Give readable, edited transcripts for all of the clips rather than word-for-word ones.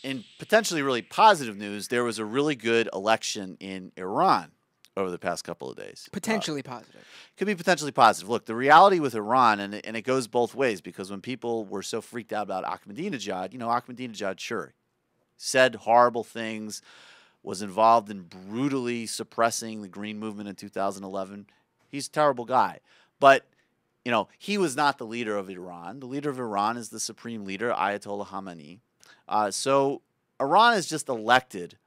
in potentially really positive news, there was a really good election in Iran over the past couple of days. Potentially positive. Could be potentially positive. Look, the reality with Iran, and it goes both ways, because when people were so freaked out about Ahmadinejad, Ahmadinejad, sure, said horrible things, was involved in brutally suppressing the Green Movement in 2011. He's a terrible guy. But, he was not the leader of Iran. The leader of Iran is the supreme leader, Ayatollah Khamenei. So Iran has just elected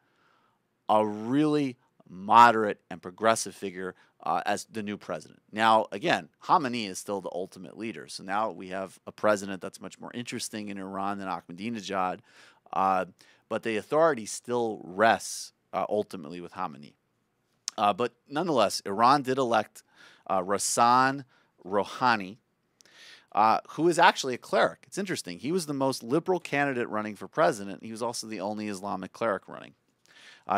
a really moderate and progressive figure as the new president. Now, again, Khamenei is still the ultimate leader. So now we have a president that's much more interesting in Iran than Ahmadinejad. But the authority still rests ultimately with Khamenei. But nonetheless, Iran did elect Rassan Rouhani, who is actually a cleric. It's interesting. He was the most liberal candidate running for president. He was also the only Islamic cleric running.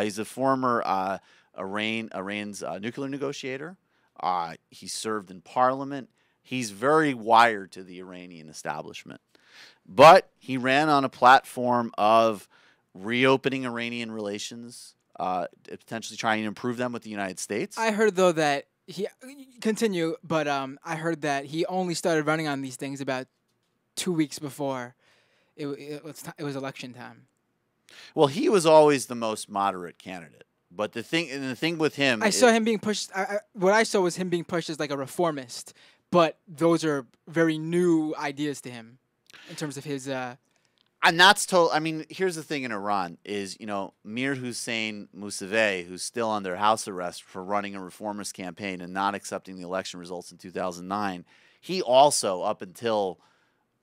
He's a former Iran's nuclear negotiator. He served in parliament. He's very wired to the Iranian establishment. But he ran on a platform of reopening Iranian relations, potentially trying to improve them with the United States. I heard, though, that he continue, but I heard that he only started running on these things about 2 weeks before it was election time. Well, he was always the most moderate candidate. But the thing with him, I saw him being pushed. What I saw was him being pushed as like a reformist, but those are very new ideas to him in terms of his. And that's total. I mean, here's the thing in Iran is, Mir Hussein Mousavi, who's still under house arrest for running a reformist campaign and not accepting the election results in 2009. He also, up until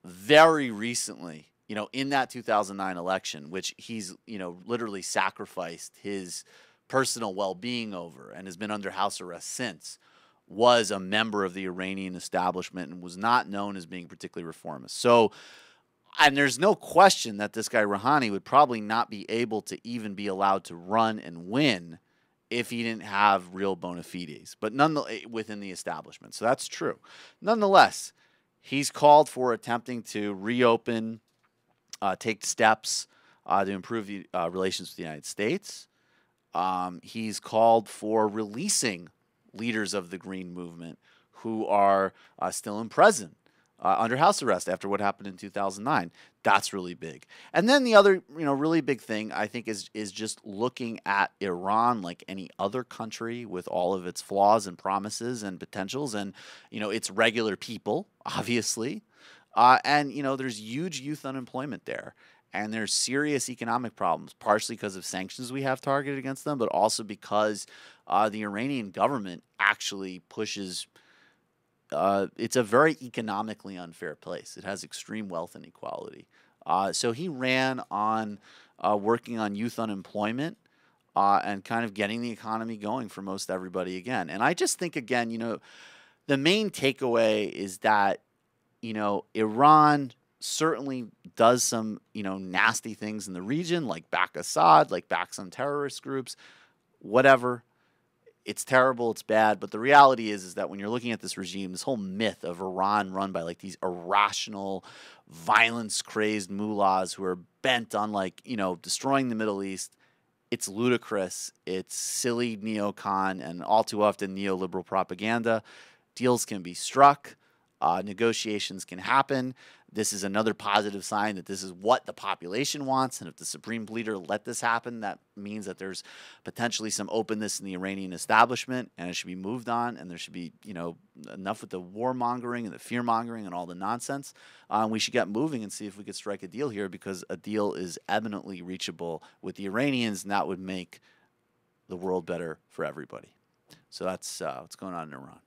very recently, in that 2009 election, which he's, literally sacrificed his personal well-being over and has been under house arrest since, was a member of the Iranian establishment and was not known as being particularly reformist. So, and there's no question that this guy Rouhani would probably not be able to even be allowed to run and win if he didn't have real bona fides, but within the establishment. So that's true. Nonetheless, he's called for attempting to reopen, take steps to improve the relations with the United States. He's called for releasing leaders of the Green Movement who are still in prison under house arrest after what happened in 2009. That's really big. And then the other, really big thing I think is just looking at Iran like any other country with all of its flaws and promises and potentials, and its regular people, obviously. And there's huge youth unemployment there. And there's serious economic problems, partially because of sanctions we have targeted against them, but also because the Iranian government actually pushes. It's a very economically unfair place. It has extreme wealth inequality. So he ran on working on youth unemployment and kind of getting the economy going for most everybody again. And I just think, again, the main takeaway is that, Iran certainly does some, nasty things in the region, like back Assad, like back some terrorist groups, whatever. It's terrible, it's bad, but the reality is that when you're looking at this regime, this whole myth of Iran run by like these irrational, violence-crazed mullahs who are bent on destroying the Middle East, it's ludicrous, it's silly neocon and all too often neoliberal propaganda. Deals can be struck. Negotiations can happen. This is another positive sign that this is what the population wants. And if the supreme leader let this happen, that means that there's potentially some openness in the Iranian establishment, and it should be moved on. And there should be, enough with the warmongering and the fear-mongering and all the nonsense. We should get moving and see if we could strike a deal here, because a deal is eminently reachable with the Iranians, and that would make the world better for everybody. So that's what's going on in Iran.